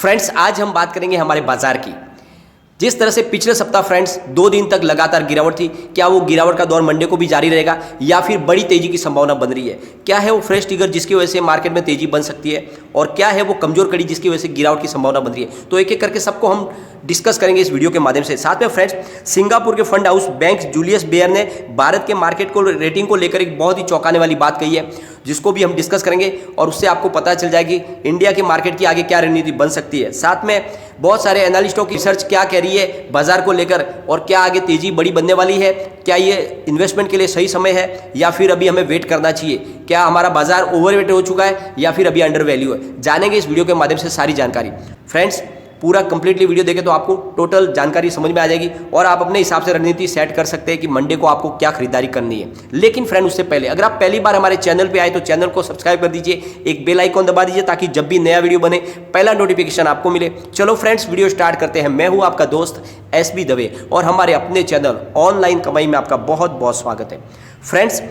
Friends, आज हम बात करेंगे हमारे बाजार की। जिस तरह से पिछले सप्ताह फ्रेंड्स 2 दिन तक लगातार गिरावट थी, क्या वो गिरावट का दौर मंडे को भी जारी रहेगा या फिर बड़ी तेजी की संभावना बन रही है? क्या है वो फ्रेश ट्रिगर जिसकी वजह से मार्केट में तेजी बन सकती है और क्या है वो कमजोर कड़ी जिसकी वजह से गिरावट की संभावना बन रही है? तो एक एक करके सबको हम डिस्कस करेंगे इस वीडियो के माध्यम से। साथ में फ्रेंड्स, सिंगापुर के fund house bank Julius Baer ने भारत के मार्केट को रेटिंग को लेकर एक बहुत ही चौंकाने वाली बात कही है, जिसको भी हम डिस्कस करेंगे और उससे आपको पता चल जाएगी इंडिया के मार्केट की आगे क्या रणनीति बन सकती है। साथ में बहुत सारे एनालिस्टों की रिसर्च क्या कह रही है बाजार को लेकर और क्या आगे तेजी बड़ी बनने वाली है, क्या ये इन्वेस्टमेंट के लिए सही समय है या फिर अभी हमें वेट करना चाहिए, क्या हमारा बाजार ओवरवेट हो चुका है या फिर अभी अंडर वैल्यू है। जानेंगे इस वीडियो के माध्यम से सारी जानकारी। फ्रेंड्स, पूरा कंप्लीटली वीडियो देखें तो आपको टोटल जानकारी समझ में आ जाएगी और आप अपने हिसाब से रणनीति सेट कर सकते हैं कि मंडे को आपको क्या खरीदारी करनी है। लेकिन फ्रेंड, उससे पहले अगर आप पहली बार हमारे चैनल पे आए तो चैनल को सब्सक्राइब कर दीजिए, एक बेल आइकॉन दबा दीजिए ताकि जब भी नया वीडियो बने पहला नोटिफिकेशन आपको मिले। चलो फ्रेंड्स, वीडियो स्टार्ट करते हैं। मैं हूं आपका दोस्त SB दवे और हमारे अपने चैनल ऑनलाइन कमाई में आपका बहुत बहुत स्वागत है। फ्रेंड्स,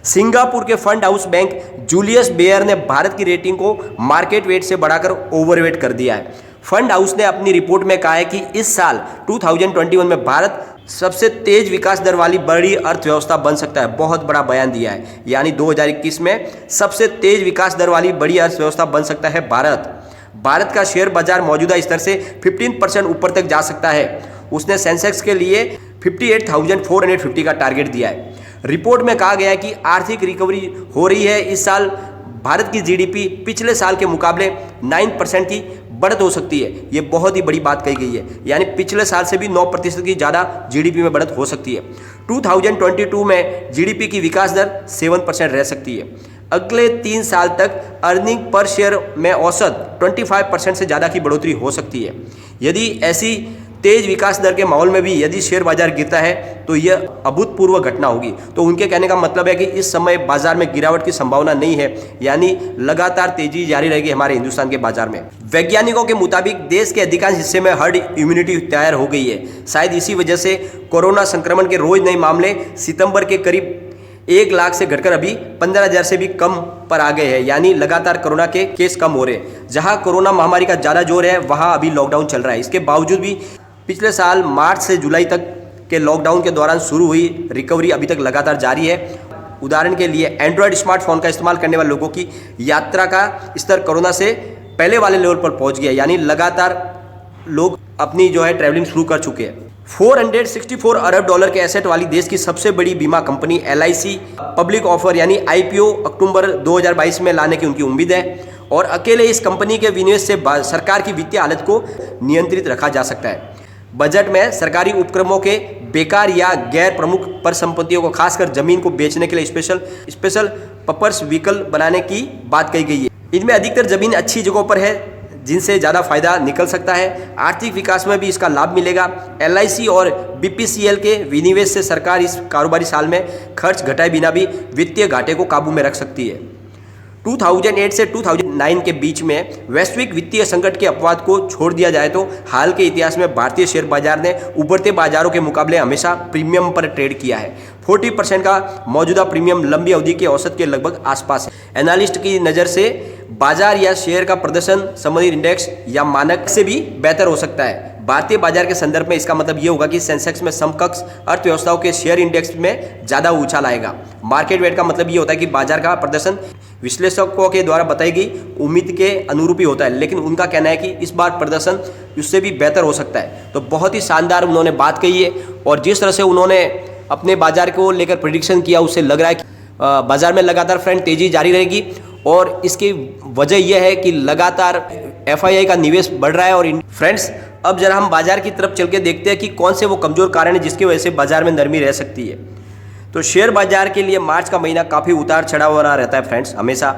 सिंगापुर के fund house bank Julius Baer ने भारत की रेटिंग को मार्केट वेट से बढ़ाकर ओवरवेट कर दिया है। फंड हाउस ने अपनी रिपोर्ट में कहा है कि इस साल 2021 में भारत सबसे तेज विकास दर वाली बड़ी अर्थव्यवस्था बन सकता है। बहुत बड़ा बयान दिया है, यानी 2021 में सबसे तेज विकास दर वाली बड़ी अर्थव्यवस्था बन सकता है भारत का शेयर बाजार मौजूदा स्तर से 15% ऊपर तक जा सकता है। उसने सेंसेक्स के लिए 58,450 का टारगेट दिया है। रिपोर्ट में कहा गया है कि आर्थिक रिकवरी हो रही है। इस साल भारत की GDP पिछले साल के मुकाबले 9% की बढ़त हो सकती है। ये बहुत ही बड़ी बात कही गई है, यानी पिछले साल से भी 9% की ज़्यादा GDP में बढ़त हो सकती है। 2022 में GDP की विकास दर 7% रह सकती है। अगले 3 साल तक अर्निंग पर शेयर में औसत 25% से ज़्यादा की बढ़ोतरी हो सकती है। यदि ऐसी तेज विकास दर के माहौल में भी यदि शेयर बाजार गिरता है तो यह अभूतपूर्व घटना होगी। तो उनके कहने का मतलब है कि इस समय बाजार में गिरावट की संभावना नहीं है, यानी लगातार तेजी जारी रहेगी हमारे हिंदुस्तान के बाजार में। वैज्ञानिकों के मुताबिक देश के अधिकांश हिस्से में हर्ड इम्यूनिटी तैयार हो गई है। शायद इसी वजह से कोरोना संक्रमण के रोज नए मामले सितंबर के करीब 1 लाख से घटकर अभी 15,000 से भी कम पर आ गए हैं, यानी लगातार कोरोना के केस कम हो रहे हैं। जहां कोरोना महामारी का ज़्यादा जोर है वहां अभी लॉकडाउन चल रहा है। इसके बावजूद भी पिछले साल मार्च से जुलाई तक के लॉकडाउन के दौरान शुरू हुई रिकवरी अभी तक लगातार जारी है। उदाहरण के लिए एंड्रॉयड स्मार्टफोन का इस्तेमाल करने वाले लोगों की यात्रा का स्तर कोरोना से पहले वाले लेवल पर पहुंच गया, यानी लगातार लोग अपनी ट्रैवलिंग शुरू कर चुके हैं। $464 अरब के एसेट वाली देश की सबसे बड़ी बीमा कंपनी LIC पब्लिक ऑफर यानी IPO अक्टूबर 2022 में लाने की उनकी उम्मीद है और अकेले इस कंपनी के विनिवेश से सरकार की वित्तीय हालत को नियंत्रित रखा जा सकता है। बजट में सरकारी उपक्रमों के बेकार या गैर प्रमुख परिसंपत्तियों को, खासकर जमीन को बेचने के लिए स्पेशल पर्पस व्हीकल बनाने की बात कही गई है। इनमें अधिकतर जमीन अच्छी जगहों पर है जिनसे ज़्यादा फायदा निकल सकता है। आर्थिक विकास में भी इसका लाभ मिलेगा। LIC और BPCL के विनिवेश से सरकार इस कारोबारी साल में खर्च घटाए बिना भी वित्तीय घाटे को काबू में रख सकती है। 2008 से 2009 के बीच में वैश्विक वित्तीय संकट के अपवाद को छोड़ दिया जाए तो हाल के इतिहास में भारतीय शेयर बाजार ने उभरते बाजारों के मुकाबले हमेशा प्रीमियम पर ट्रेड किया है। 40% का मौजूदा प्रीमियम लंबी अवधि के औसत के लगभग आसपास है। एनालिस्ट की नज़र से बाजार या शेयर का प्रदर्शन संबंधित इंडेक्स या मानक से भी बेहतर हो सकता है। भारतीय बाजार के संदर्भ में इसका मतलब ये होगा कि सेंसेक्स में समकक्ष अर्थव्यवस्थाओं के शेयर इंडेक्स में ज़्यादा उछाल आएगा। मार्केट वेट का मतलब ये होता है कि बाजार का प्रदर्शन विश्लेषकों के द्वारा बताई गई उम्मीद के अनुरूप ही होता है, लेकिन उनका कहना है कि इस बार प्रदर्शन उससे भी बेहतर हो सकता है। तो बहुत ही शानदार उन्होंने बात कही है और जिस तरह से उन्होंने अपने बाजार को लेकर प्रेडिक्शन किया उससे लग रहा है कि बाजार में लगातार फ्रेंड तेजी जारी रहेगी और इसकी वजह यह है कि लगातार FII का निवेश बढ़ रहा है। और फ्रेंड्स, अब जरा हम बाजार की तरफ चल के देखते हैं कि कौन से वो कमज़ोर कारण है जिसकी वजह से बाजार में नरमी रह सकती है। तो शेयर बाजार के लिए मार्च का महीना काफ़ी उतार चढ़ाव वाला रहता है फ्रेंड्स हमेशा।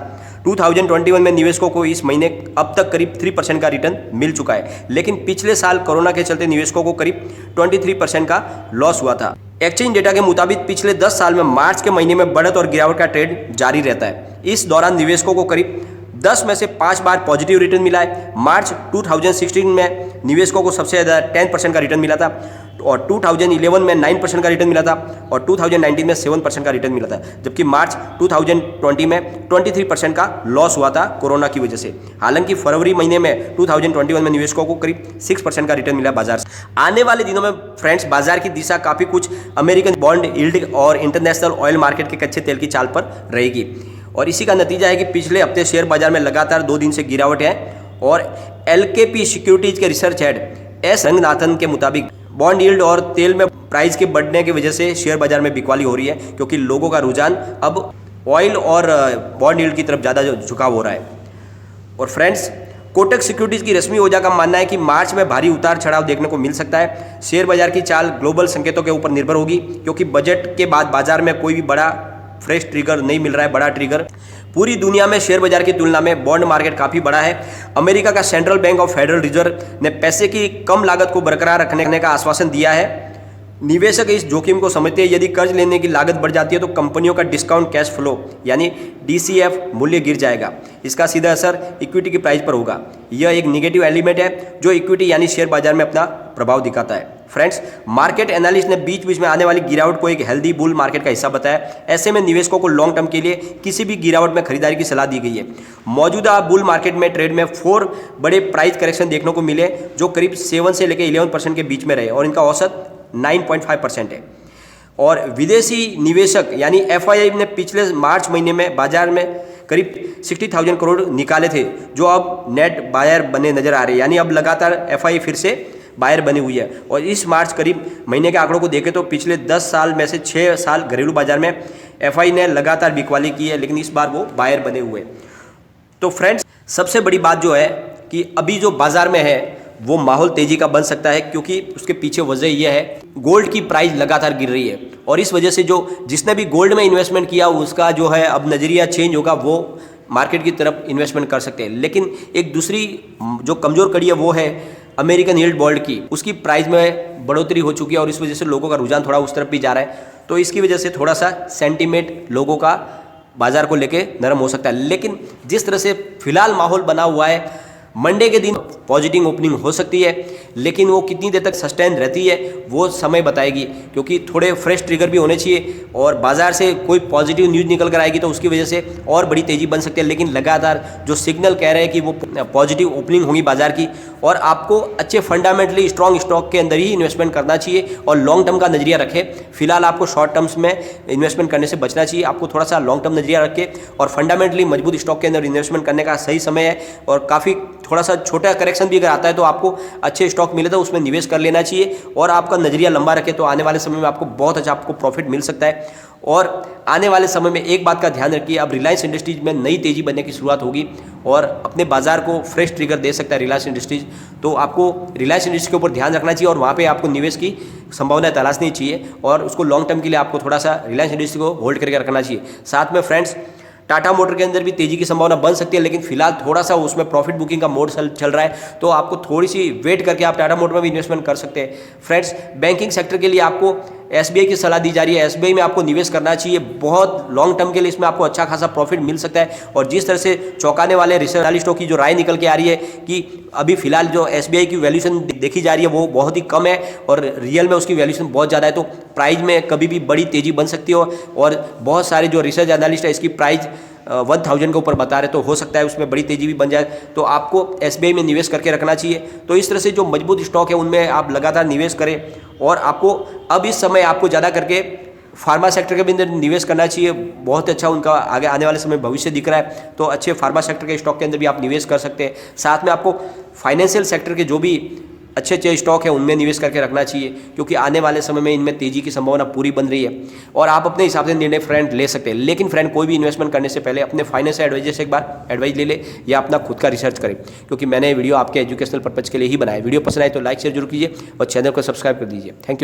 2021 में निवेशकों को इस महीने अब तक करीब 3% का रिटर्न मिल चुका है, लेकिन पिछले साल कोरोना के चलते निवेशकों को करीब 23% का लॉस हुआ था। एक्सचेंज डेटा के मुताबिक पिछले 10 साल में मार्च के महीने में बढ़त और गिरावट का ट्रेंड जारी रहता है। इस दौरान निवेशकों को करीब 10 में से 5 बार पॉजिटिव रिटर्न मिला है। मार्च 2016 में निवेशकों को सबसे ज़्यादा 10% का रिटर्न मिला था, और 2011 में 9% का रिटर्न मिला था, और 2019 में 7% का रिटर्न मिला था, जबकि मार्च 2020 में 23% का लॉस हुआ था कोरोना की वजह से। हालांकि फरवरी महीने में 2021 में निवेशकों को करीब 6% का रिटर्न मिला बाजार से। आने वाले दिनों में फ्रेंड्स बाजार की दिशा काफ़ी कुछ अमेरिकन बॉन्ड यील्ड और इंटरनेशनल ऑयल मार्केट के कच्चे तेल की चाल पर रहेगी, और इसी का नतीजा है कि पिछले हफ्ते शेयर बाजार में लगातार 2 दिन से गिरावट है। और LKP सिक्योरिटीज के रिसर्च हेड एस रंगनाथन के मुताबिक बॉन्ड यील्ड और तेल में प्राइस के बढ़ने की वजह से शेयर बाजार में बिकवाली हो रही है, क्योंकि लोगों का रुझान अब ऑयल और बॉन्ड यील्ड की तरफ ज़्यादा झुकाव हो रहा है। और फ्रेंड्स कोटक सिक्योरिटीज की रश्मि ओझा का मानना है कि मार्च में भारी उतार चढ़ाव देखने को मिल सकता है। शेयर बाजार की चाल ग्लोबल संकेतों के ऊपर निर्भर होगी, क्योंकि बजट के बाद बाजार में कोई भी बड़ा फ्रेश ट्रिगर नहीं मिल रहा है, बड़ा ट्रिगर। पूरी दुनिया में शेयर बाजार की तुलना में बॉन्ड मार्केट काफ़ी बड़ा है। अमेरिका का central bank of federal reserve ने पैसे की कम लागत को बरकरार रखने का आश्वासन दिया है। निवेशक इस जोखिम को समझते हैं, यदि कर्ज लेने की लागत बढ़ जाती है तो कंपनियों का डिस्काउंट कैश फ्लो यानी DCF मूल्य गिर जाएगा। इसका सीधा असर इक्विटी की प्राइस पर होगा। यह एक निगेटिव एलिमेंट है जो इक्विटी यानी शेयर बाजार में अपना प्रभाव दिखाता है। फ्रेंड्स मार्केट एनालिस्ट ने बीच बीच में आने वाली गिरावट को एक हेल्दी बुल मार्केट का हिस्सा बताया। ऐसे में निवेशकों को लॉन्ग टर्म के लिए किसी भी गिरावट में खरीदारी की सलाह दी गई है। मौजूदा बुल मार्केट में ट्रेड में 4 बड़े प्राइस करेक्शन देखने को मिले, जो करीब 7 से लेकर 11% के बीच में रहे, और इनका औसत 9.5% है। और विदेशी निवेशक यानी FII ने पिछले मार्च महीने में बाजार में करीब 60,000 करोड़ निकाले थे, जो अब नेट बायर बने नजर आ रहे हैं, यानी अब लगातार FII फिर से बायर बनी हुई है। और इस मार्च करीब महीने के आंकड़ों को देखें तो पिछले 10 साल में से 6 साल घरेलू बाजार में FII ने लगातार बिकवाली की है, लेकिन इस बार वो बायर बने हुए। तो फ्रेंड्स सबसे बड़ी बात जो है कि अभी जो बाजार में है वो माहौल तेजी का बन सकता है, क्योंकि उसके पीछे वजह यह है गोल्ड की प्राइस लगातार गिर रही है, और इस वजह से जो जिसने भी गोल्ड में इन्वेस्टमेंट किया उसका जो है अब नज़रिया चेंज होगा, वो मार्केट की तरफ इन्वेस्टमेंट कर सकते हैं। लेकिन एक दूसरी जो कमज़ोर कड़ी है वो है अमेरिकन यील्ड बॉन्ड की। उसकी प्राइस में बढ़ोतरी हो चुकी है, और इस वजह से लोगों का रुझान थोड़ा उस तरफ भी जा रहा है। तो इसकी वजह से थोड़ा सा सेंटीमेंट लोगों का बाजार को लेके नरम हो सकता है। लेकिन जिस तरह से फिलहाल माहौल बना हुआ है, मंडे के दिन पॉजिटिव ओपनिंग हो सकती है, लेकिन वो कितनी देर तक सस्टेन रहती है वो समय बताएगी, क्योंकि थोड़े फ्रेश ट्रिगर भी होने चाहिए, और बाजार से कोई पॉजिटिव न्यूज़ निकल कर आएगी तो उसकी वजह से और बड़ी तेज़ी बन सकती है। लेकिन लगातार जो सिग्नल कह रहे हैं कि वो पॉजिटिव ओपनिंग होगी बाजार की, और आपको अच्छे फंडामेंटली स्ट्रॉन्ग स्टॉक के अंदर ही इन्वेस्टमेंट करना चाहिए और लॉन्ग टर्म का नजरिया रखें। फिलहाल आपको शॉर्ट टर्म्स में इन्वेस्टमेंट करने से बचना चाहिए। आपको थोड़ा सा लॉन्ग टर्म नजरिया रखें, और फंडामेंटली मजबूत स्टॉक के अंदर इन्वेस्टमेंट करने का सही समय है। और काफ़ी थोड़ा सा छोटा करेक्शन भी अगर आता है तो आपको अच्छे स्टॉक मिले तो उसमें निवेश कर लेना चाहिए, और आपका नजरिया लंबा रखे तो आने वाले समय में आपको बहुत अच्छा प्रॉफिट मिल सकता है। और आने वाले समय में एक बात का ध्यान रखिए, अब रिलायंस इंडस्ट्रीज में नई तेजी बनने की शुरुआत होगी, और अपने बाजार को फ्रेश ट्रिगर दे सकता है रिलायंस इंडस्ट्रीज। तो आपको रिलायंस इंडस्ट्रीज के ऊपर ध्यान रखना चाहिए, और वहाँ पे आपको निवेश की संभावना तलाशनी चाहिए, और उसको लॉन्ग टर्म के लिए आपको थोड़ा सा रिलायंस इंडस्ट्री को होल्ड करके रखना चाहिए। साथ में फ्रेंड्स टाटा मोटर के अंदर भी तेजी की संभावना बन सकती है, लेकिन फिलहाल थोड़ा सा उसमें प्रॉफिट बुकिंग का मोड चल रहा है, तो आपको थोड़ी सी वेट करके आप टाटा मोटर में भी इन्वेस्टमेंट कर सकते हैं। फ्रेंड्स बैंकिंग सेक्टर के लिए आपको SBI की सलाह दी जा रही है। SBI में आपको निवेश करना चाहिए, बहुत लॉन्ग टर्म के लिए इसमें आपको अच्छा खासा प्रॉफिट मिल सकता है। और जिस तरह से चौंकाने वाले रिसर्च एनालिस्टों की जो राय निकल के आ रही है कि अभी फिलहाल जो SBI की वैल्यूएशन देखी जा रही है वो बहुत ही कम है, और रियल में उसकी वैल्यूएशन बहुत ज़्यादा है, तो प्राइस में कभी भी बड़ी तेजी बन सकती है। और बहुत सारे जो रिसर्च एनालिस्ट है इसकी प्राइस 1000 के ऊपर बता रहे, तो हो सकता है उसमें बड़ी तेजी भी बन जाए, तो आपको SBI में निवेश करके रखना चाहिए। तो इस तरह से जो मजबूत स्टॉक है उनमें आप लगातार निवेश करें, और आपको अब इस समय आपको ज़्यादा करके फार्मा सेक्टर के भी अंदर निवेश करना चाहिए। बहुत अच्छा उनका आगे आने वाले समय भविष्य दिख रहा है, तो अच्छे फार्मा सेक्टर के स्टॉक के अंदर भी आप निवेश कर सकते हैं। साथ में आपको फाइनेंशियल सेक्टर के जो भी अच्छे स्टॉक है उनमें निवेश करके रखना चाहिए, क्योंकि आने वाले समय में इनमें तेजी की संभावना पूरी बन रही है, और आप अपने हिसाब से निर्णय फ्रेंड ले सकते हैं। लेकिन फ्रेंड कोई भी इन्वेस्टमेंट करने से पहले अपने फाइनेंशियल एडवाइजर से एक बार एडवाइस ले ले, या अपना खुद का रिसर्च करें, क्योंकि मैंने वीडियो आपके एजुकेशनल पर्पज के लिए ही बनाया। वीडियो पसंद आए तो लाइक शेयर जरूर कीजिए, और चैनल को सब्सक्राइब कर दीजिए। Thank you.